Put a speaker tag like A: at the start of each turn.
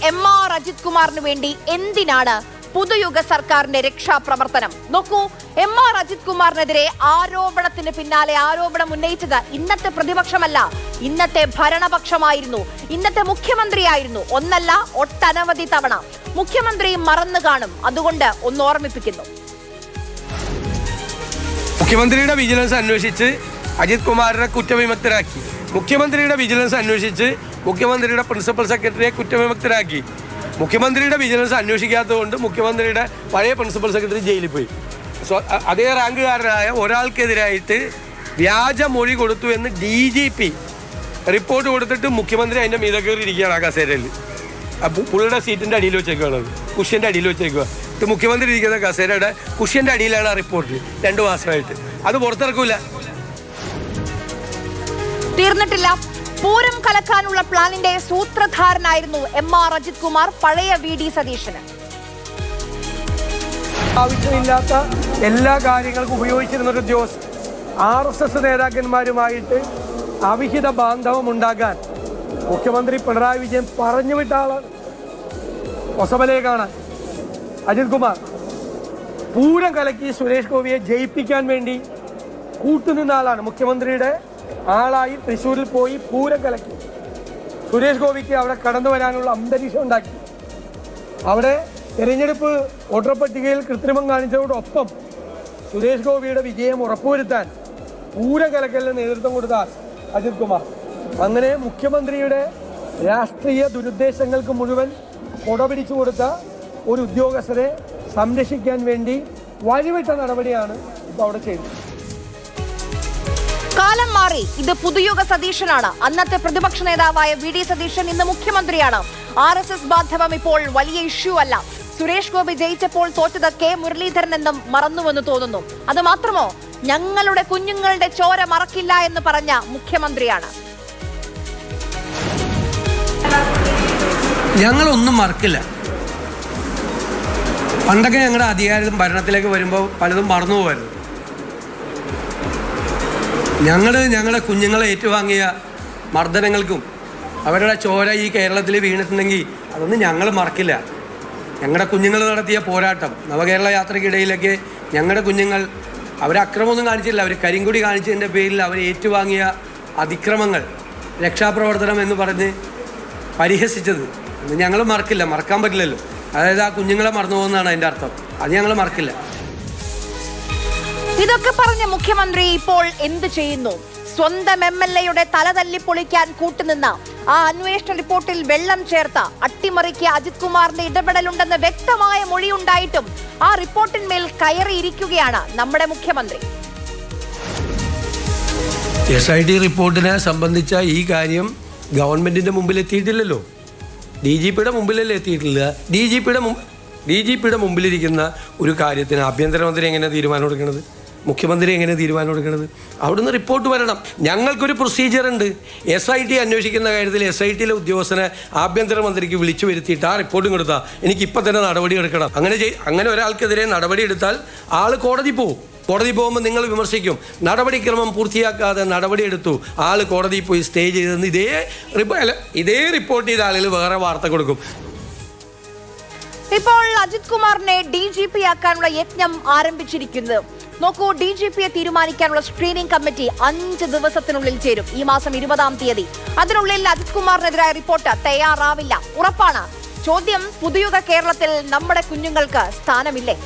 A: എം.ആർ. അജിത് കുമാറിന് വേണ്ടി എന്തിനാണ് പുതുയുഗ സർക്കാരിന്റെ രക്ഷാപ്രവർത്തനം? നോക്കൂ, എം.ആർ. അജിത് കുമാറിനെതിരെ ആരോപണത്തിന് പിന്നാലെ ആരോപണം ഉന്നയിച്ചത് ഇന്നത്തെ പ്രതിപക്ഷമല്ല, ഇന്നത്തെ ഭരണപക്ഷമായിരുന്നു, ഇന്നത്തെ മുഖ്യമന്ത്രിയായിരുന്നു. ഒന്നല്ല, ഒട്ടനവധി തവണ. മുഖ്യമന്ത്രി മറന്നു കാണും, അതുകൊണ്ട് ഒന്ന് ഓർമ്മിപ്പിക്കുന്നു.
B: മുഖ്യമന്ത്രിയുടെ വിജിലൻസ് അന്വേഷിച്ച് അജിത് കുമാറിനെ കുറ്റവിമുക്തരാക്കി. മുഖ്യമന്ത്രിയുടെ വിജിലൻസ് അന്വേഷിച്ച് മുഖ്യമന്ത്രിയുടെ പ്രിൻസിപ്പൽ സെക്രട്ടറിയെ കുറ്റവിമുക്തരാക്കി. മുഖ്യമന്ത്രിയുടെ വിജിലൻസ് അന്വേഷിക്കാത്തതുകൊണ്ട് മുഖ്യമന്ത്രിയുടെ പഴയ പ്രിൻസിപ്പൽ സെക്രട്ടറി ജയിലിൽ പോയി. അതേ റാങ്കുകാരനായ ഒരാൾക്കെതിരായിട്ട് വ്യാജ മൊഴി കൊടുത്തു എന്ന് DGP റിപ്പോർട്ട് കൊടുത്തിട്ട് മുഖ്യമന്ത്രി അതിൻ്റെ മീതെ കയറി ഇരിക്കുകയാണ് ആ കസേരയിൽ. പുള്ളിയുടെ സീറ്റിൻ്റെ അടിയിൽ വെച്ചേക്കുകയാണ്, കുഷ്യൻ്റെ അടിയിൽ വെച്ചേക്കുക. ഇത് മുഖ്യമന്ത്രി ഇരിക്കുന്ന കസേരയുടെ കുഷ്യൻ്റെ അടിയിലാണ് ആ റിപ്പോർട്ട് 2 മാസമായിട്ട്. അത് പുറത്തിറക്കൂല.
A: തീർന്നിട്ടില്ല. പൂരം കലക്കാനുള്ള പ്ലാനിന്റെ സൂത്രധാരനായിരുന്നു എം.ആർ. അജിത് കുമാർ, പഴയ VD സതീശന്.
B: ആവശ്യമില്ലാത്ത എല്ലാ കാര്യങ്ങൾക്കും ഉപയോഗിച്ചിരുന്ന ഒരു ഉദ്യോഗസ്ഥൻ RSS നേതാക്കന്മാരുമായിട്ട് അവിഹിത ബാന്ധവം ഉണ്ടാക്കാൻ മുഖ്യമന്ത്രി പിണറായി വിജയൻ പറഞ്ഞുവിട്ട ആളാണ്. ഒസബലയെ കാണാൻ അജിത് കുമാർ പൂരം കലക്കി സുരേഷ് ഗോപിയെ ജയിപ്പിക്കാൻ വേണ്ടി കൂട്ടുനിന്ന ആളാണ്. മുഖ്യമന്ത്രിയുടെ ആളായി തൃശ്ശൂരിൽ പോയി പൂരം കലക്കി സുരേഷ് ഗോപിക്ക് അവിടെ കടന്നു വരാനുള്ള അന്തരീക്ഷം ഉണ്ടാക്കി. അവിടെ തെരഞ്ഞെടുപ്പ് വോട്ടർ പട്ടികയിൽ കൃത്രിമം കാണിച്ചതോടൊപ്പം സുരേഷ് ഗോപിയുടെ വിജയം ഉറപ്പുവരുത്താൻ പൂരം കലക്കലിന് നേതൃത്വം കൊടുത്ത അജിത് കുമാർ. അങ്ങനെ മുഖ്യമന്ത്രിയുടെ രാഷ്ട്രീയ ദുരുദ്ദേശങ്ങൾക്ക് മുഴുവൻ കൊടപിടിച്ചു കൊടുത്ത ഒരു ഉദ്യോഗസ്ഥരെ സംരക്ഷിക്കാൻ വേണ്ടി വഴിവിട്ട നടപടിയാണ് ഇപ്പോൾ അവിടെ ചെയ്തത്.
A: കാലം മാറി. ഇത് പുതുയുഗ സതീശനാണ്. അന്നത്തെ പ്രതിപക്ഷ നേതാവായ VD സതീശൻ ഇന്ന് മുഖ്യമന്ത്രിയാണ്. RSS ബാന്ധവം ഇപ്പോൾ വലിയ ഇഷ്യൂ അല്ല. സുരേഷ് ഗോപി ജയിച്ചപ്പോൾ തോറ്റത് K. മുരളീധരൻ എന്നും മറന്നുവെന്ന് തോന്നുന്നു. അത് മാത്രമോ, ഞങ്ങളുടെ കുഞ്ഞുങ്ങളുടെ ചോര മറക്കില്ല എന്ന് പറഞ്ഞ മുഖ്യമന്ത്രിയാണ്.
C: ഞങ്ങളൊന്നും മറക്കില്ല. പണ്ടൊക്കെ ഞങ്ങളുടെ അധികാരം ഭരണത്തിലേക്ക് വരുമ്പോൾ പലതും മറന്നു പോകുമായിരുന്നു. ഞങ്ങളുടെ കുഞ്ഞുങ്ങളെ ഏറ്റുവാങ്ങിയ മർദ്ദനങ്ങൾക്കും അവരുടെ ചോര ഈ കേരളത്തിൽ വീണിട്ടുണ്ടെങ്കിൽ അതൊന്നും ഞങ്ങൾ മറക്കില്ല. ഞങ്ങളുടെ കുഞ്ഞുങ്ങൾ നടത്തിയ പോരാട്ടം, നവകേരള യാത്രയ്ക്കിടയിലൊക്കെ ഞങ്ങളുടെ കുഞ്ഞുങ്ങൾ അവരക്രമമൊന്നും കാണിച്ചില്ല, അവർ കരിങ്കൊടി കാണിച്ചതിൻ്റെ പേരിൽ അവർ ഏറ്റുവാങ്ങിയ അതിക്രമങ്ങൾ, രക്ഷാപ്രവർത്തനം എന്ന് പറഞ്ഞ് പരിഹസിച്ചത് ഞങ്ങൾ മറക്കില്ല. മറക്കാൻ പറ്റില്ലല്ലോ. അതായത് ആ കുഞ്ഞുങ്ങളെ മറന്നു പോകുന്നതാണ് അതിൻ്റെ അർത്ഥം. അത് ഞങ്ങൾ മറക്കില്ല.
A: ഇതൊക്കെ പറഞ്ഞ മുഖ്യമന്ത്രി ഇപ്പോൾ എന്ത് ചെയ്യുന്നു? സ്വന്തം MLA-യുടെ തല തല്ലിപ്പൊളിക്കാൻ കൂട്ടുനിന്ന ആ അന്വേഷണ റിപ്പോർട്ടിൽ വെള്ളം ചേർത്ത അട്ടിമറിക്ക് അജിത് കുമാറിന്റെ ഇടപെടലുണ്ടെന്ന് വ്യക്തമായ മൊഴിയുണ്ടായിട്ടും ആ റിപ്പോർട്ടിന്മേൽ കയറിയിരിക്കുകയാണ് നമ്മുടെ മുഖ്യമന്ത്രി.
B: SIT റിപ്പോർട്ടിനെ സംബന്ധിച്ച ഈ കാര്യം ഗവൺമെന്റിന്റെ മുമ്പിൽ എത്തിയിട്ടില്ലല്ലോ. DGPയുടെ മുമ്പിലല്ലേ എത്തിയിട്ടില്ല. DGPയുടെ മുമ്പിലിരിക്കുന്ന ഒരു കാര്യത്തിന് ആഭ്യന്തരമന്ത്രി എങ്ങനെ തീരുമാനം എടുക്കുന്നത്, മുഖ്യമന്ത്രി എങ്ങനെ തീരുമാനം എടുക്കുന്നത്? അവിടുന്ന് റിപ്പോർട്ട് വരണം. ഞങ്ങൾക്കൊരു പ്രൊസീജിയർ ഉണ്ട്. SIT അന്വേഷിക്കുന്ന കാര്യത്തിൽ SITയിലെ ഉദ്യോഗസ്ഥനെ ആഭ്യന്തരമന്ത്രിക്ക് വിളിച്ചു വരുത്തിയിട്ട് ആ റിപ്പോർട്ടും കൊടുത്താൽ എനിക്കിപ്പോൾ തന്നെ നടപടി എടുക്കണം. അങ്ങനെ ഒരാൾക്കെതിരെ നടപടി എടുത്താൽ ആൾ കോടതി പോകും. കോടതി പോകുമ്പോൾ നിങ്ങൾ വിമർശിക്കും, നടപടിക്രമം പൂർത്തിയാക്കാതെ നടപടി എടുത്തു, ആൾ കോടതിയിൽ പോയി സ്റ്റേ ചെയ്തെന്ന് ഇതേ റിപ്പോർട്ട് ചെയ്ത ആളുകൾ വേറെ വാർത്ത കൊടുക്കും.
A: ഇപ്പോൾ അജിത് കുമാറിനെ DGP ആക്കാനുള്ള യജ്ഞം ആരംഭിച്ചിരിക്കുന്നത്. നോക്കൂ, DGPയെ തീരുമാനിക്കാനുള്ള സ്ക്രീനിംഗ് കമ്മിറ്റി 5 ദിവസത്തിനുള്ളിൽ ചേരും. ഈ മാസം 20-ാം തീയതി. അതിനുള്ളിൽ അജിത് കുമാറിനെതിരായ റിപ്പോർട്ട് തയ്യാറാവില്ല, ഉറപ്പാണ്. ചോദ്യം, പുതുയുഗ കേരളത്തിൽ നമ്മുടെ കുഞ്ഞുങ്ങൾക്ക് സ്ഥാനമില്ലേ?